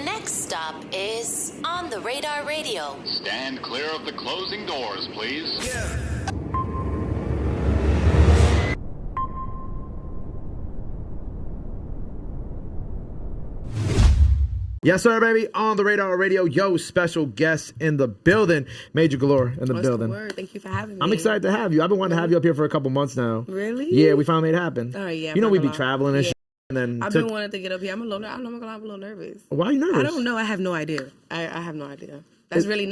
next stop is On the Radar Radio. Stand clear of the closing doors, please. Yeah. Yes, sir, baby. On the Radar Radio. Yo, special guest in the building. Major Galore in the building. The word? Thank you for having me. I'm excited to have you. I've been wanting to have you up here for a couple months now. Really? Yeah, we finally made it happen. Oh, yeah. You know we be traveling and shit. And then I've been wanting to get up here. I'm a little nervous. Why are you nervous? I don't know. I have no idea. I have no idea. That's really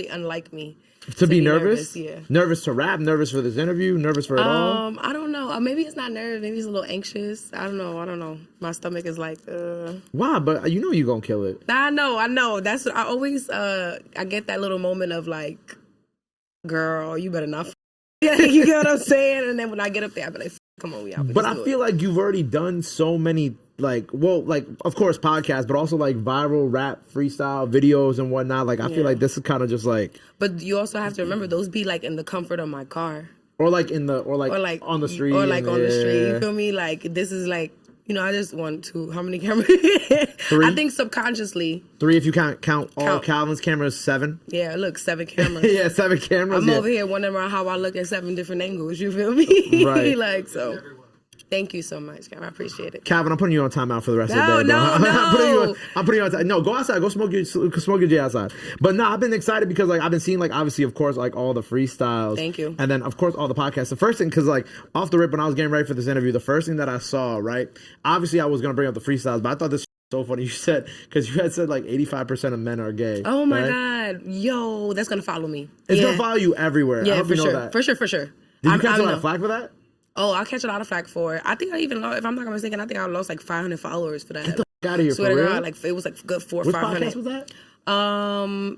unlike me. To be nervous? Yeah. Nervous to rap? Nervous for this interview? Nervous for it all? I don't know. Maybe it's not nervous. Maybe it's a little anxious. I don't know. My stomach is like, Why? But you know you're going to kill it. I know. That's what I always, I get that little moment of like, girl, you better not. Yeah, you get what I'm saying? And then when I get up there, I be like, come on, we out. But I feel like you've already done so many, of course, podcasts, but also like viral rap, freestyle videos and whatnot. Like, I feel like this is kind of just like. But you also have to remember those be like in the comfort of my car. Or like on the street. Or like on the street. You feel me? Like, this is like, I just want to. How many cameras? 3? I think subconsciously. 3 if you count all Calvin's cameras. 7. Yeah, look, 7 cameras. Yeah, 7 cameras. I'm over here wondering around how I look at 7 different angles. You feel me? Right. Like, so. Thank you so much, Calvin. I appreciate it. Calvin, I'm putting you on timeout for the rest of the day. No. I'm putting you on. No, go outside. Go smoke your J outside. But no, I've been excited because like I've been seeing like obviously of course like all the freestyles. Thank you. And then of course all the podcasts. The first thing, because like off the rip when I was getting ready for this interview, the first thing that I saw, right? Obviously I was gonna bring up the freestyles, but I thought this was so funny. You said because you had said like 85% of men are gay. Oh my God, yo, that's gonna follow me. It's gonna follow you everywhere. Yeah, I hope for you know sure. that. For sure. Did you catch a lot of flack for that? Oh, I'll catch a lot of flack for it. I think I even lost, if I'm not mistaken, I think I lost like 500 followers for that. Get the fuck out of here, Swear for to real? God, like it was like good 400 or Which 500. podcast was that?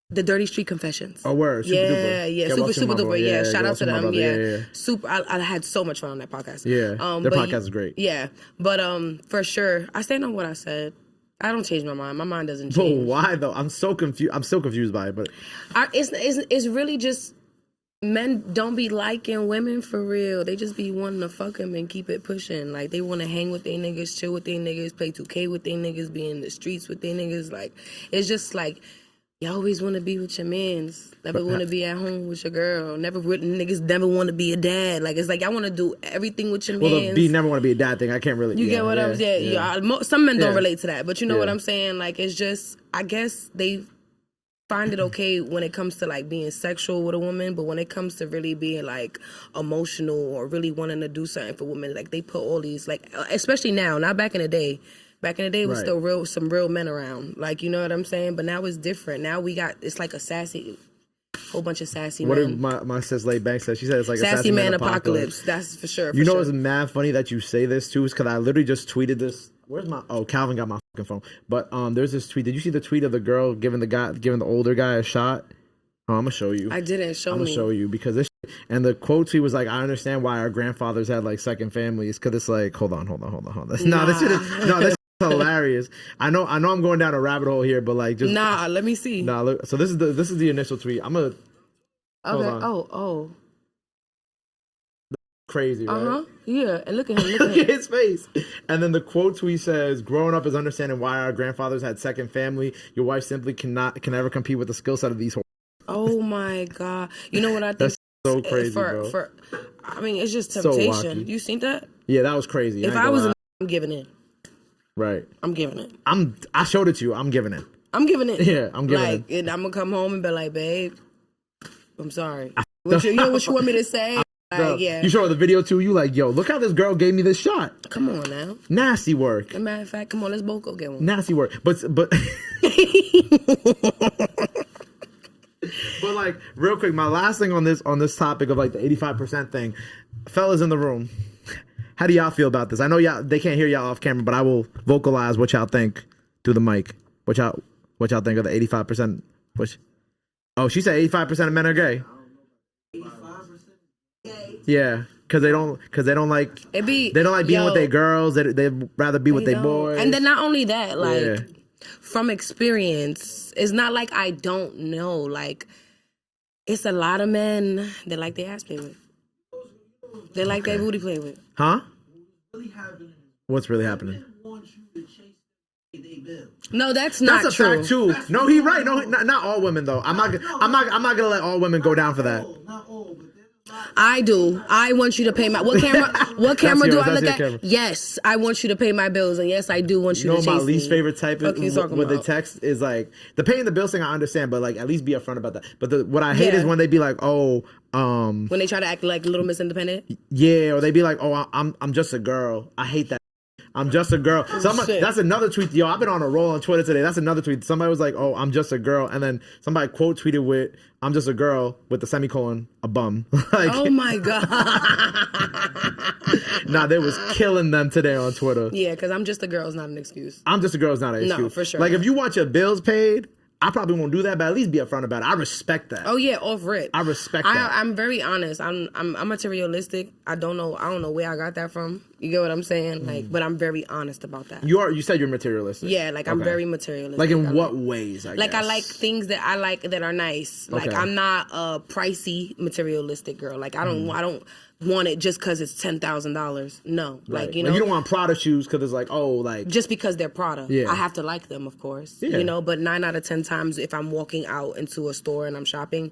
The Dirty Street Confessions. Oh, word. Super duper. Yeah, super duper. Yeah, shout out to them. Yeah. Super. I had so much fun on that podcast. Yeah, their podcast is great. Yeah, but for sure, I stand on what I said. I don't change my mind. My mind doesn't But change. why though? I'm so confused. I'm still confused by it. But it's really just. Men don't be liking women for real. They just be wanting to fuck them and keep it pushing. Like, they want to hang with their niggas, chill with their niggas, play 2K with their niggas, be in the streets with their niggas. Like, it's just like, you always want to be with your mans. Never want to be at home with your girl. Niggas never want to be a dad. Like, it's like, I want to do everything with your mans. Well, the never want to be a dad thing, I can't really. You get what I'm saying? Yeah. Some men don't relate to that. But you know what I'm saying? Like, it's just, I guess they find it okay when it comes to like being sexual with a woman, but when it comes to really being like emotional or really wanting to do something for women, like they put all these like, especially now, not back in the day. Back in the day was still some real men around, like, you know what I'm saying? But now it's different. Now it's like a whole bunch of sassy men. What did my sis Lay Banks said? She said it's like sassy a sassy man apocalypse. That's for sure. You know what's mad funny that you say this too is because I literally just tweeted this. Calvin got my fucking phone. But there's this tweet. Did you see the tweet of the girl giving the older guy a shot? Oh, I'm gonna show you. I didn't show me. I'm gonna show you because this and the quote tweet was like, I understand why our grandfathers had like second families because it's like, hold on. This is hilarious. I know I'm going down a rabbit hole here, but like just let me see. Look. So this is the initial tweet. I'm gonna hold on. Oh. Crazy, right? Yeah, and look at him. Look at his face. And then the quote tweet says, "Growing up is understanding why our grandfathers had second family. Your wife simply can never compete with the skill set of these." Oh my God! You know what I think? That's so crazy, bro. I mean, it's just temptation. So you seen that? Yeah, that was crazy. If I was, I'm giving in. Right. I'm giving it. I showed it to you. I'm giving it. I'm giving it. Yeah, I'm giving it. And I'm gonna come home and be like, babe, I'm sorry. What you want me to say? Like, yeah. You show her the video too. You like, yo, look how this girl gave me this shot. Come on now. Nasty work. As a matter of fact, come on, let's both go get one. Nasty work. But but like real quick, my last thing on this topic of like the 85% thing, fellas in the room, how do y'all feel about this? I know they can't hear y'all off camera, but I will vocalize what y'all think through the mic. What y'all think of the 85%? She said 85% of men are gay. 85% gay. Yeah, because they don't like being with their girls. They'd rather be with their boys. And then not only that, from experience, it's not like I don't know. Like, it's a lot of men that like their ass play with. They like their booty play with. Huh? What's really happening? No, that's not That's a true. fact too. No, he's right. No, not all women though. I'm not gonna let all women go down for that. I do. I want you to pay my what camera? What camera yours, do I that's look your at? camera. Yes, I want you to pay my bills, and yes, I do want you, You know to chase my least me. favorite type Fuck you is talking with the about? text is like the paying the bills thing. I understand, but like at least be upfront about that. But what I hate Yeah. is when they be like, oh, When they try to act like Little Miss Independent. yeah, or they be like, oh, I'm just a girl. I hate that. I'm just a girl. Shit. That's another tweet. Yo, I've been on a roll on Twitter today. That's another tweet. Somebody was like, oh, I'm just a girl. And then somebody quote tweeted with, I'm just a girl with the semicolon, a bum. Like, Oh my god. nah, they was killing them today on Twitter. Yeah, because I'm just a girl is not an excuse. I'm just a girl is not an No, excuse. for sure. Like if you want your bills paid, I probably won't do that, but at least be upfront about it. I respect that. Oh yeah, off rip. I respect that. I'm very honest. I'm materialistic. I don't know where I got that from. You get what I'm saying? Like, but I'm very honest about that. You said you're materialistic. Yeah, like I'm Okay. very materialistic. Like in I what ways? I Like guess? I like things that I like that are nice. Like Okay. I'm not a pricey materialistic girl. Like I don't want it just because it's $10,000. No, Right. like you know, you don't want Prada shoes because it's like, oh, like just because they're Prada. Yeah. I have to like them, of course. Yeah. You know, but 9 out of 10 times if I'm walking out into a store and I'm shopping,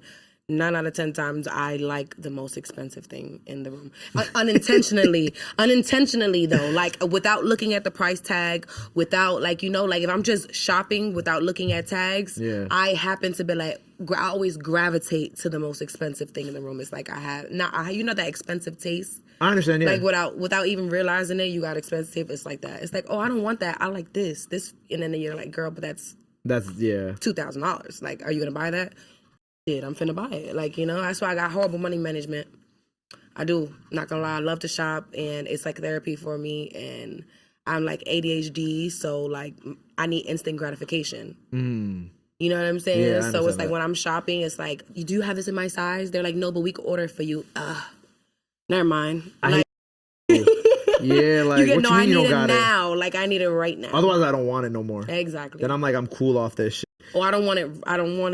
9 out of 10 times I like the most expensive thing in the room. Unintentionally though, like without looking at the price tag, without like, you know, like if I'm just shopping without looking at tags, Yeah. I happen to be like, I always gravitate to the most expensive thing in the room. It's like you know that expensive taste? I understand. Yeah. Like without even realizing it, you got expensive. It's like that. It's like, oh, I don't want that. I like this, and then you're like, girl, but that's yeah. $2,000. Like, are you gonna buy that? Shit, I'm finna buy it. Like, you know, that's why I got horrible money management. I do. Not gonna lie, I love to shop, and it's like therapy for me. And I'm like ADHD, so like I need instant gratification. You know what I'm saying? Yeah, I So it's understand like that. when I'm shopping, it's like, you do have this in my size? They're like, no, but we can order it for you. Never mind. Like, Yeah, like you get what no, you I mean you need don't it got now. Like I need it right now. Otherwise, I don't want it no more. Exactly. Then I'm like, I'm cool off this shit. Or I don't want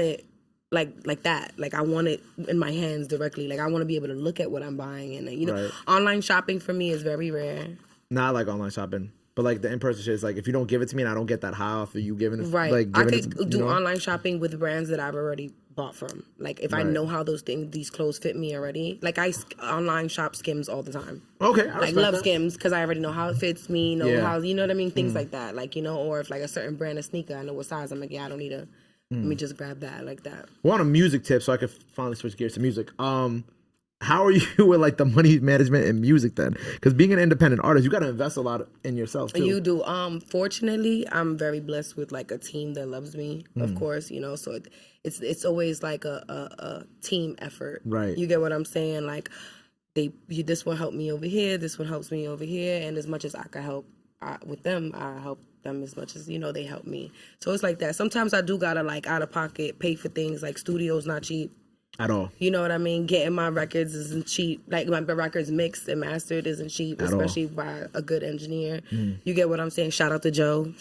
it like that. Like I want it in my hands directly. Like I want to be able to look at what I'm buying. And you know, Right. online shopping for me is very rare. Not like online shopping, but like the in-person shit is like if you don't give it to me and I don't get that high off of you giving it, Right. like I giving could it, do you know? online shopping with brands that I've already bought from. Like if I Right. know how these clothes fit me already. Like I online shop Skims all the time. Okay, I Like respect love that. Skims because I already know how it fits me, know Yeah. how, you know what I mean? Things like that. Like, you know, or if like a certain brand of sneaker, I know what size. I'm like, yeah, I don't need a, let me just grab that like that. Well, on a music tip, so I could finally switch gears to music. How are you with like the money management in music then? Because being an independent artist, you got to invest a lot in yourself too. You do. Fortunately, I'm very blessed with like a team that loves me, of course, you know, so it's always like a team effort. Right. You get what I'm saying? Like this one helped me over here, this one helps me over here, and as much as I can help with them, I help them as much as, you know, they help me. So it's like that. Sometimes I do gotta like out of pocket pay for things, like studio's not cheap. At all. You know what I mean? Getting my records isn't cheap. Like my records mixed and mastered isn't cheap, At all. especially by a good engineer. You get what I'm saying? Shout out to Joe.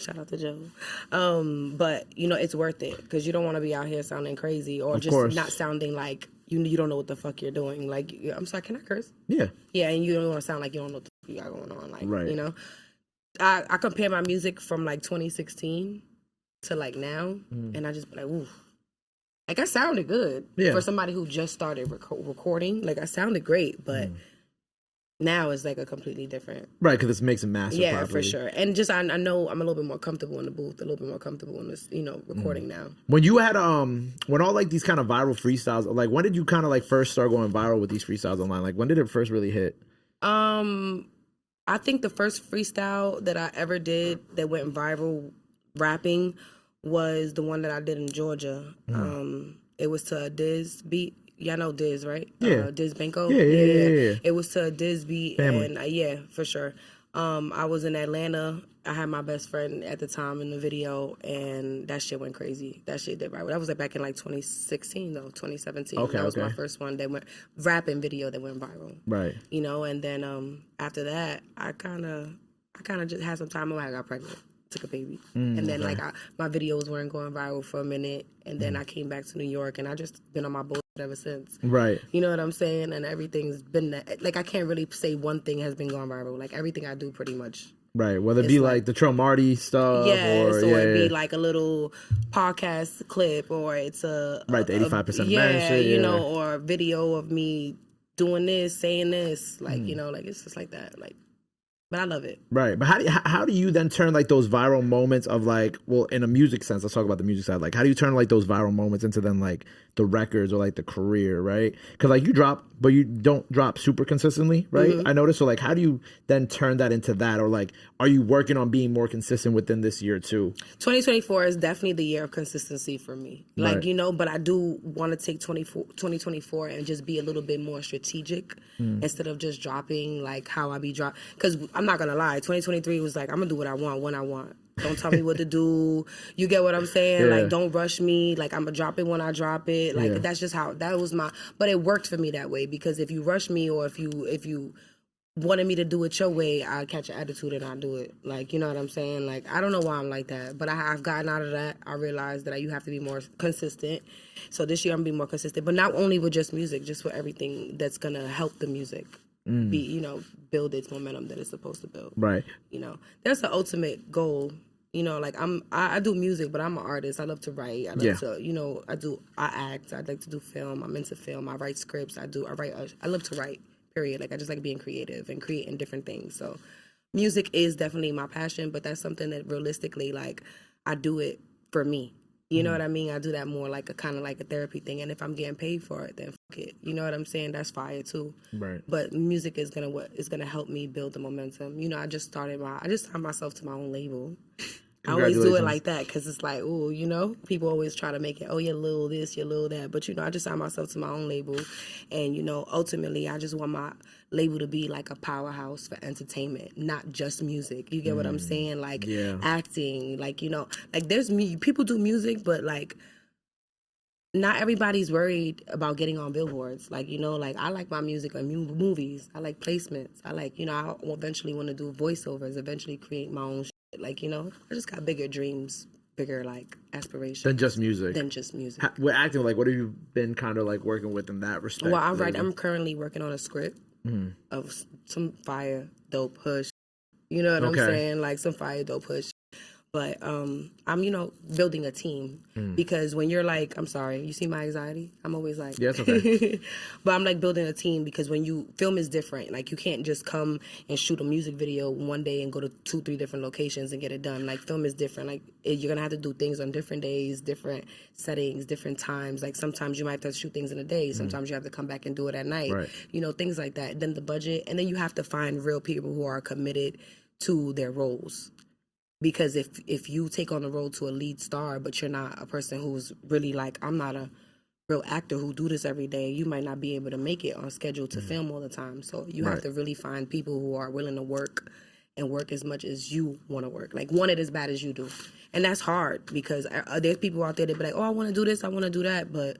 But you know, it's worth it because you don't want to be out here sounding crazy or just course. not sounding like you don't know what the fuck you're doing. Like, I'm sorry, can I curse? Yeah. Yeah, and you don't want to sound like you don't know what the fuck you got going on. Like, Right. you know, I compare my music from like 2016 to like now, and I just be like, ooh. Like, I sounded good for somebody who just started recording. Like, I sounded great, but now it's like a completely different. Right, because it's mixing master Yeah, properly. for sure. And just I know I'm a little bit more comfortable in the booth, a little bit more comfortable in this, you know, recording now. When you had when all like these kind of viral freestyles, like when did you kind of like first start going viral with these freestyles online? Like when did it first really hit? I think the first freestyle that I ever did that went viral rapping was the one that I did in Georgia. It was to a Diz beat. Y'all know Diz, right? Yeah. Diz Benko. Yeah. It was to a Diz beat. Family. And yeah, for sure. I was in Atlanta. I had my best friend at the time in the video, and that shit went crazy. That shit did right. That was like back in like 2016 though, 2017. Okay, that was my okay. first one that went rapping video that went viral. Right. You know, and then after that, I kind of just had some time away. I got pregnant, took a baby, and then like my videos weren't going viral for a minute, and then I came back to New York, and I just been on my bullshit ever since. Right. You know what I'm saying? And everything's been like I can't really say one thing has been going viral. Like everything I do, pretty much. Right, whether it It's be like the Trill Marty stuff, yes, or it be like a little podcast clip, or it's right, the 85% man yeah, shit, you know, or a video of me doing this, saying this, like Mm. you know, like it's just like that, like. But I love it. Right, but how do you then turn like those viral moments of like, well, in a music sense, let's talk about the music side. Like, how do you turn like those viral moments into then like the records or like the career, right? Because like you drop, but you don't drop super consistently, right? Mm-hmm. I noticed. So like, how do you then turn that into that, or like, are you working on being more consistent within this year too? 2024 is definitely the year of consistency for me. Like, Right. you know, but I do want to take 2024 and just be a little bit more strategic instead of just dropping like how I be dropping. Because I'm not going to lie, 2023 was like, I'm going to do what I want when I want. Don't tell me what to do. You get what I'm saying? Yeah. Like, don't rush me. Like, I'm going to drop it when I drop it. Like, Yeah. that's just how, that was my, but it worked for me that way because if you rush me or if you wanted me to do it your way, I'd catch an attitude and I'd do it. Like, you know what I'm saying? Like, I don't know why I'm like that, but I've gotten out of that. I realized that you have to be more consistent. So this year I'm being more consistent, but not only with just music, just with everything that's going to help the music be, you know, build its momentum that it's supposed to build. Right. You know, that's the ultimate goal. You know, like I do music, but I'm an artist. I love to write. I love to, you know, I act. I like to do film. I'm into film. I write scripts. I love to write. Period. Like I just like being creative and creating different things. So music is definitely my passion, but that's something that realistically, like I do it for me. You know what I mean? I do that more like a kind of like a therapy thing. And if I'm getting paid for it, then fuck it. You know what I'm saying? That's fire too. Right. But music is gonna help me build the momentum. You know, I just signed myself to my own label. I always do it like that because it's like, oh, you know, people always try to make it, oh, you're little this, you're little that. But, you know, I just signed myself to my own label. And, you know, ultimately, I just want my label to be like a powerhouse for entertainment, not just music. You get what I'm saying? Like acting, like, you know, like people do music, but like, not everybody's worried about getting on billboards. Like, you know, like I like my music on movies. I like placements. I like, you know, I eventually want to do voiceovers, eventually create my own shit. Like, you know, I just got bigger dreams, bigger like aspirations. Than just music. With acting, like what have you been kind of like working with in that respect? Well, I'm currently working on a script of some fire, dope push. You know what I'm saying? Like some fire, dope push. But I'm, you know, building a team because when you're like, I'm sorry, you see my anxiety? I'm always like, yeah, it's okay. But I'm like building a team because film is different. Like you can't just come and shoot a music video one day and go to 2-3 different locations and get it done. Like film is different. Like you're gonna have to do things on different days, different settings, different times. Like sometimes you might have to shoot things in a day. Sometimes you have to come back and do it at night. Right. You know, things like that. Then the budget, and then you have to find real people who are committed to their roles. Because if you take on the role to a lead star, but you're not a person who's really like, I'm not a real actor who do this every day, you might not be able to make it on schedule to film all the time. So you have to really find people who are willing to work and work as much as you want to work. Like want it as bad as you do. And that's hard because there's people out there that be like, oh, I want to do this, I want to do that, but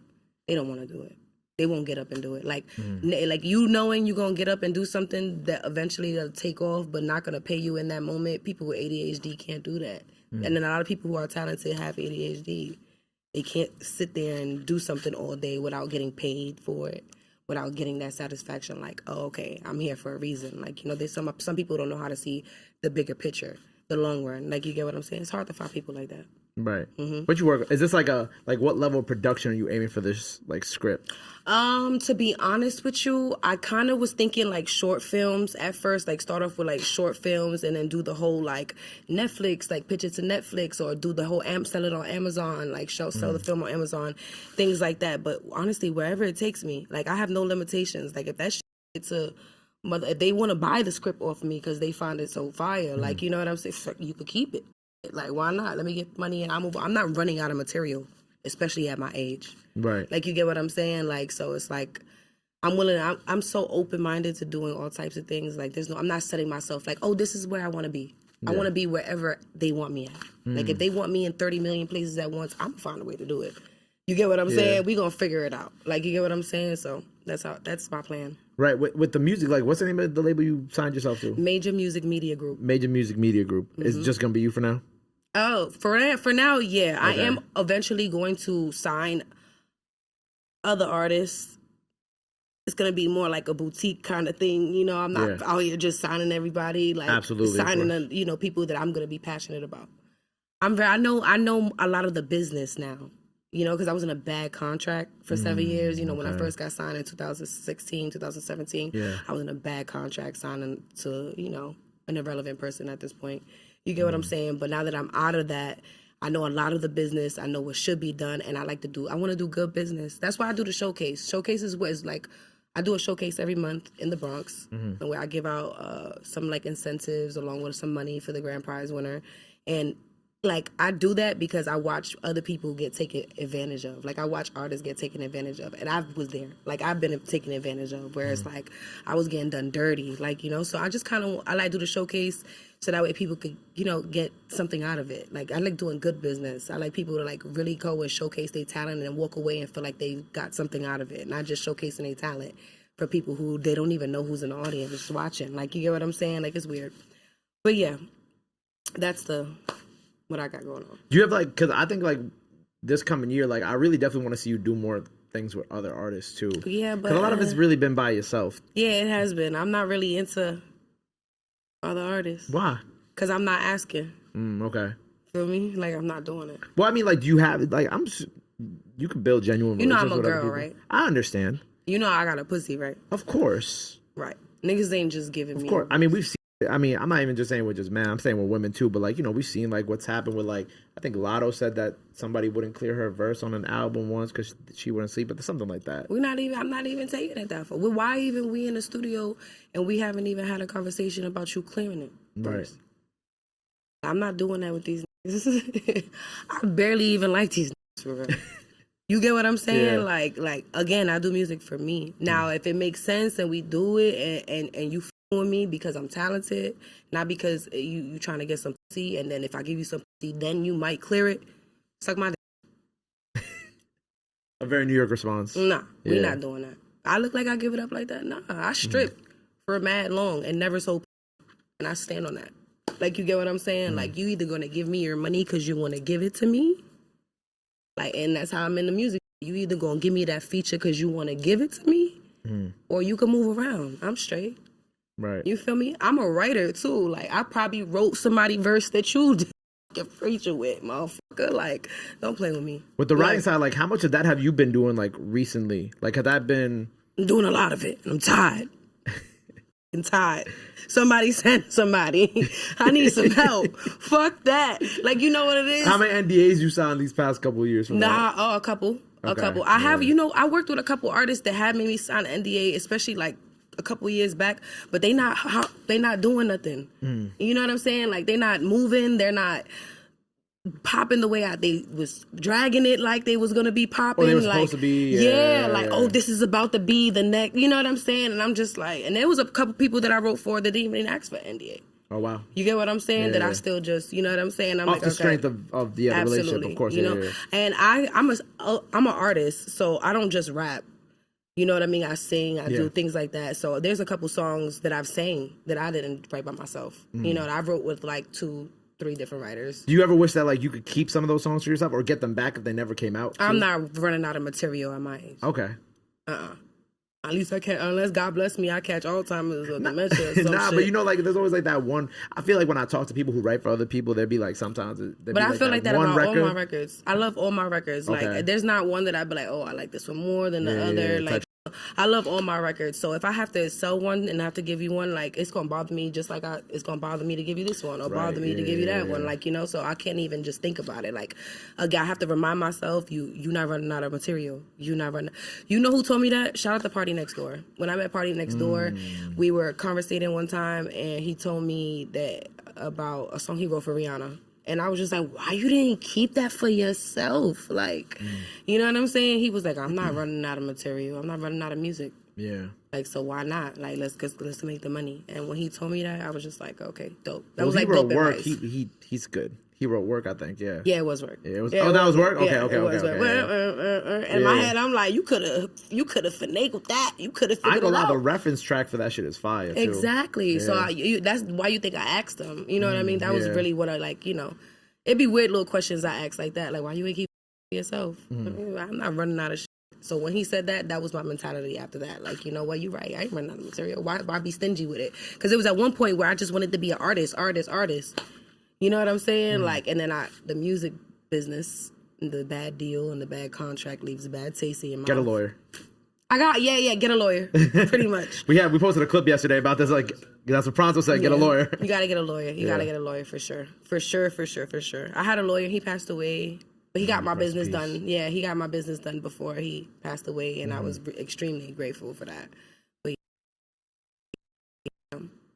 they don't want to do it. They won't get up and do it. Like, like you knowing you're going to get up and do something that eventually will take off but not going to pay you in that moment. People with ADHD can't do that. And then a lot of people who are talented have ADHD. They can't sit there and do something all day without getting paid for it, without getting that satisfaction like, oh, okay, I'm here for a reason. Like, you know, there's some people don't know how to see the bigger picture, the long run. Like, you get what I'm saying? It's hard to find people like that. Right. What you work? Is this like what level of production are you aiming for this like script? To be honest with you, I kind of was thinking like short films at first, like start off with like short films and then do the whole like Netflix, like pitch it to Netflix or do the whole sell it on Amazon, like sell the film on Amazon, things like that. But honestly, wherever it takes me, like I have no limitations. Like if that if they want to buy the script off me because they find it so fire, like, you know what I'm saying? You could keep it. Like, why not? Let me get money and I'm not running out of material, especially at my age. Right. Like, you get what I'm saying? Like, so it's like, I'm so open-minded to doing all types of things. Like, I'm not setting myself like, oh, this is where I want to be. I want to be wherever they want me at. Like, if they want me in 30 million places at once, I'm going to find a way to do it. You get what I'm saying? We going to figure it out. Like, you get what I'm saying? So that's my plan. Right. With the music, like, what's the name of the label you signed yourself to? Major Music Media Group. Major Music Media Group. Is it just going to be you for now? Oh, for now, yeah. Okay. I am eventually going to sign other artists it's gonna be more like a boutique kind of thing. You know, I'm not out here just signing everybody, like absolutely signing people that I'm gonna be passionate about. I know a lot of the business now. You know, because I was in a bad contract for 7 years. You know, when I first got signed in 2016, 2017, I was in a bad contract signing to, you know, an irrelevant person at this point. You get what I'm saying? But now that I'm out of that, I know a lot of the business. I know what should be done, and I want to do good business. That's why I do the showcase. Showcase is what is like, I do a showcase every month in the Bronx, and where I give out some like incentives along with some money for the grand prize winner, and like, I do that because I watch other people get taken advantage of. Like, I watch artists get taken advantage of. And I was there. Like, I've been taken advantage of. Where it's like, I was getting done dirty. Like, you know, so I just kind of, I like do the showcase so that way people could, you know, get something out of it. Like, I like doing good business. I like people to, like, really go and showcase their talent and then walk away and feel like they got something out of it. Not just showcasing their talent for people who they don't even know who's in the audience just watching. Like, you get what I'm saying? Like, it's weird. But, yeah, that's what I got going on. Do you have like, because I think like this coming year, like I really definitely want to see you do more things with other artists too. Yeah, but because a lot of it's really been by yourself. Yeah, it has been. I'm not really into other artists. Why? Because I'm not asking. Okay. Feel me? Like, I'm not doing it. Well, I mean, like, do you have like you can build genuine. You know, I'm a with other girl, people. right? I understand. You know, I got a pussy, right? Of course. Right. Niggas ain't just giving me. Of course. I mean, we've seen. I mean, I'm not even just saying with just men. I'm saying with women too. But like, you know, we've seen like what's happened with like, I think Lotto said that somebody wouldn't clear her verse on an album once because she wouldn't sleep, but something like that. I'm not even taking it that far. Well, why even we in the studio and we haven't even had a conversation about you clearing it? Right. I'm not doing that with these niggas. I barely even like these niggas for real. You get what I'm saying? Yeah. Like again, I do music for me. Now, if it makes sense and we do it and you with me because I'm talented, not because you trying to get some pussy, and then if I give you some pussy, then you might clear it. Suck my dick. A very New York response. Nah, we're not doing that. I look like I give it up like that? Nah, I stripped for mad long and never sold, and I stand on that. Like, you get what I'm saying? Like, you either gonna give me your money because you want to give it to me, like, and that's how I'm in the music. You either gonna give me that feature because you want to give it to me, or you can move around. I'm straight. Right. You feel me? I'm a writer too. Like, I probably wrote somebody verse that you did a preacher with, motherfucker. Like, don't play with me. With the writing side, like, how much of that have you been doing like recently? Like, has that been? I'm doing a lot of it. I'm tired. I'm tired. Somebody send somebody. I need some help. Fuck that. Like, you know what it is? How many NDAs you signed these past couple of years? A couple. Okay. A couple. I have, you know, I worked with a couple artists that had made me sign an NDA, especially like a couple years back, but they not doing nothing. You know what I'm saying? Like, they not moving, they're not popping the way they was dragging it like they was gonna be popping. Or they were like, supposed to be. Oh, this is about to be the next. You know what I'm saying? And I'm just like, and there was a couple people that I wrote for that didn't even ask for NDA. Oh wow! You get what I'm saying? That I still just, you know what I'm saying? I'm off like, the strength of the relationship, of course. You know, and I'm an artist, so I don't just rap. You know what I mean? I sing, I do things like that. So there's a couple songs that I've sang that I didn't write by myself. You know, that I wrote with like 2-3 different writers. Do you ever wish that like you could keep some of those songs for yourself or get them back if they never came out? I'm not running out of material at my age. Okay. At least I can't, unless God bless me, I catch Alzheimer's or dementia or some shit. But you know, like, there's always like that one. I feel like when I talk to people who write for other people, they'd be like, sometimes. But I feel like that about all my records. I love all my records. Okay. Like, there's not one that I'd be like, oh, I like this one more than the other. Like, I love all my records. So if I have to sell one and I have to give you one, like, it's going to bother me just like it's going to bother me to give you this one or bother me to give you that one. Like, you know, so I can't even just think about it. Like, again, I have to remind myself, you not running out of material. You not running. You know who told me that? Shout out to Party Next Door. When I met Party Next Door, we were conversating one time and he told me that about a song he wrote for Rihanna. And I was just like, why you didn't keep that for yourself? Like, you know what I'm saying? He was like, I'm not running out of material. I'm not running out of music. Yeah. Like, so why not? Like, let's make the money. And when he told me that, I was just like, okay, dope. That was like dope work. He's good. He wrote Work, I think. Yeah. Yeah, it was Work. Yeah, it was. That was Work. Okay. In my head, I'm like, you could have finagled that. You could have figured it out. The reference track for that shit is fire. Too. Exactly. Yeah. So that's why you think I asked him. You know what I mean? That was really what I like. You know, it'd be weird little questions I ask like that. Like, why you ain't keep yourself? I'm not running out of shit. So when he said that, that was my mentality after that. Like, you know what, you're right. I ain't running out of material. Why be stingy with it? Because it was at one point where I just wanted to be an artist. You know what I'm saying? Like, and then the music business, the bad deal and the bad contract leaves a bad taste in your mouth. Get a lawyer. Get a lawyer, pretty much. we posted a clip yesterday about this. Like, that's what Pronto said. Get a lawyer. You gotta get a lawyer. You gotta get a lawyer for sure. For sure. I had a lawyer. He passed away, but he got my business done. Yeah, he got my business done before he passed away, and I was extremely grateful for that. But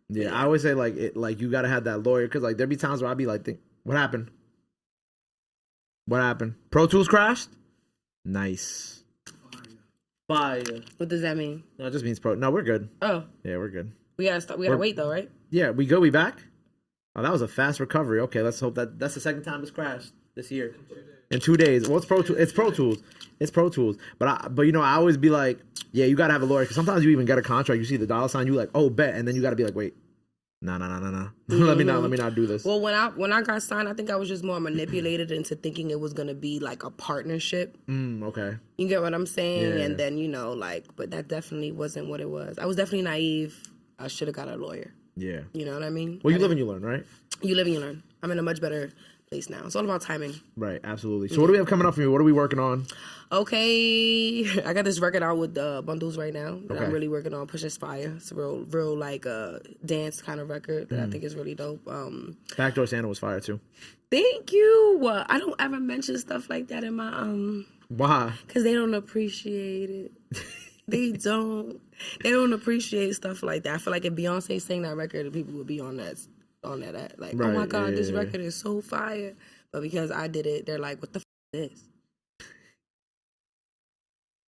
yeah, I always say like you gotta have that lawyer because like there be times where I'd be like, what happened? What happened? Pro Tools crashed. Nice. Fire. What does that mean? No, it just means pro. No, we're good. Oh. Yeah, we're good. We gotta wait though, right? Yeah, we good. We back? Oh, that was a fast recovery. Okay, let's hope that's the second time it's crashed this year. In 2 days. Well, it's Pro Tools. It's Pro Tools. But you know, I always be like, yeah, you gotta have a lawyer because sometimes you even get a contract. You see the dollar sign, you like, oh, bet, and then you gotta be like, wait. No. Let me not do this. Well, when I got signed, I think I was just more manipulated into thinking it was gonna be like a partnership. Okay. You get what I'm saying? Yeah. And then, you know, like, but that definitely wasn't what it was. I was definitely naive. I should have got a lawyer. Yeah. You know what I mean? Well, you live and you learn, right? You live and you learn. I'm in a much better place now. It's all about timing. Right, absolutely. So what do we have coming up for you? What are we working on? Okay, I got this record out with Bundles right now that Okay. I'm really working on. Pushing Fire. It's a real like dance kind of record that I think is really dope. Backdoor Santa was fire too. Thank you. I don't ever mention stuff like that in my Why? because they don't appreciate it. They don't appreciate stuff like that. I feel like if Beyonce sang that record, people would be on that like, Right, oh my God, this yeah. record is so fire. But because I did it, they're like, what the is this?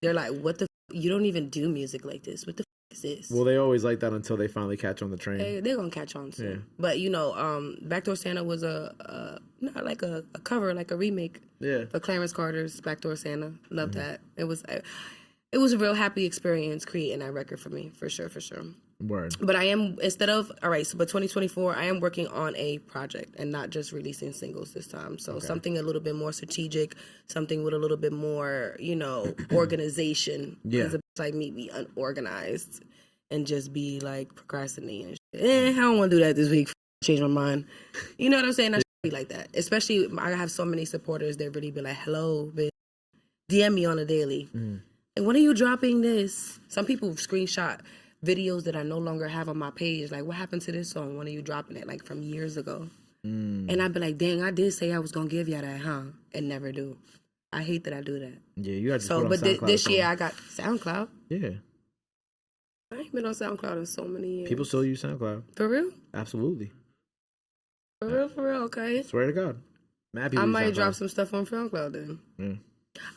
They're like, what the you don't even do music like this. What the is this? Well, they always like that until they finally catch on the train. They're gonna catch on soon. Yeah. But you know, Backdoor Santa was not like a cover, like a remake. Yeah. For Clarence Carter's Backdoor Santa. Love that. It was a real happy experience creating that record for me, for sure. Word. But I am, but 2024, I am working on a project and not just releasing singles this time. So something a little bit more strategic, something with a little bit more, you know, organization. Yeah. Because it's like me be unorganized and just be like procrastinating and shit. I don't want to do that this week. Change my mind. You know what I'm saying? I should be like that. Especially, I have so many supporters that really be like, hello, bitch. DM me on a daily. And when are you dropping this? Some people screenshot videos that I no longer have on my page. Like, what happened to this song? When are you dropping it? Like, from years ago. And I'd be like, dang, I did say I was going to give y'all that, huh? And never do. I hate that I do that. Yeah, you got to So, put on but SoundCloud this year I got SoundCloud. Yeah. I ain't been on SoundCloud in so many years. People still use SoundCloud. For real? Absolutely. For real, okay. Swear to God. Mad people I use might SoundCloud. drop some stuff on SoundCloud then. Yeah.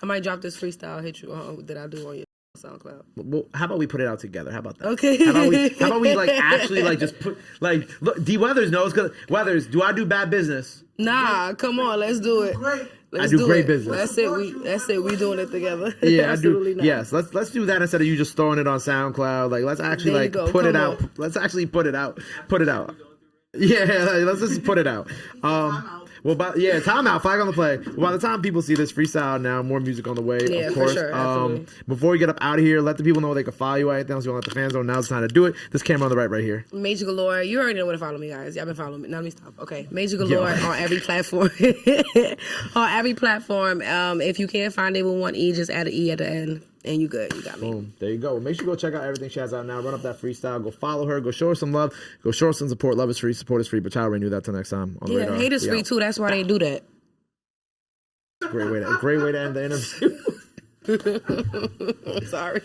I might drop this freestyle hit you that I do on your SoundCloud. Well, how about we put it out together? How about that? Okay. How about we like actually like just put like look? D Weathers knows because Weathers. Do I do bad business? Nah, come on, let's do it. Let's do great it. business. That's it. We doing it together. Yeah, Absolutely I do. not. Yes, let's do that instead of you just throwing it on SoundCloud. Like let's actually There you like go. put it Come out. on. Let's actually put it out. Put it out. Yeah, like, let's just put it out. Well, time out. Flag on the play. Well, by the time people see this freestyle now, more music on the way. Yeah, of for course. sure, absolutely. Before we get up out of here, let the people know where they can follow you. Anything else you want to let the fans know? Now's the time to do it. This camera on the right here. Major Galore. You already know where to follow me, guys. Y'all been following me. Now let me stop. Okay. Major Galore on every platform. On every platform. If you can't find it with one E, just add an E at the end. And you good. You got me. Boom. There you go. Make sure you go check out everything she has out now. Run up that freestyle. Go follow her. Go show her some love. Go show her some support. Love is free. Support is free. But child renew that till next time. On the radar. Hate is free too. That's why they do that. Great way to end the interview. Sorry.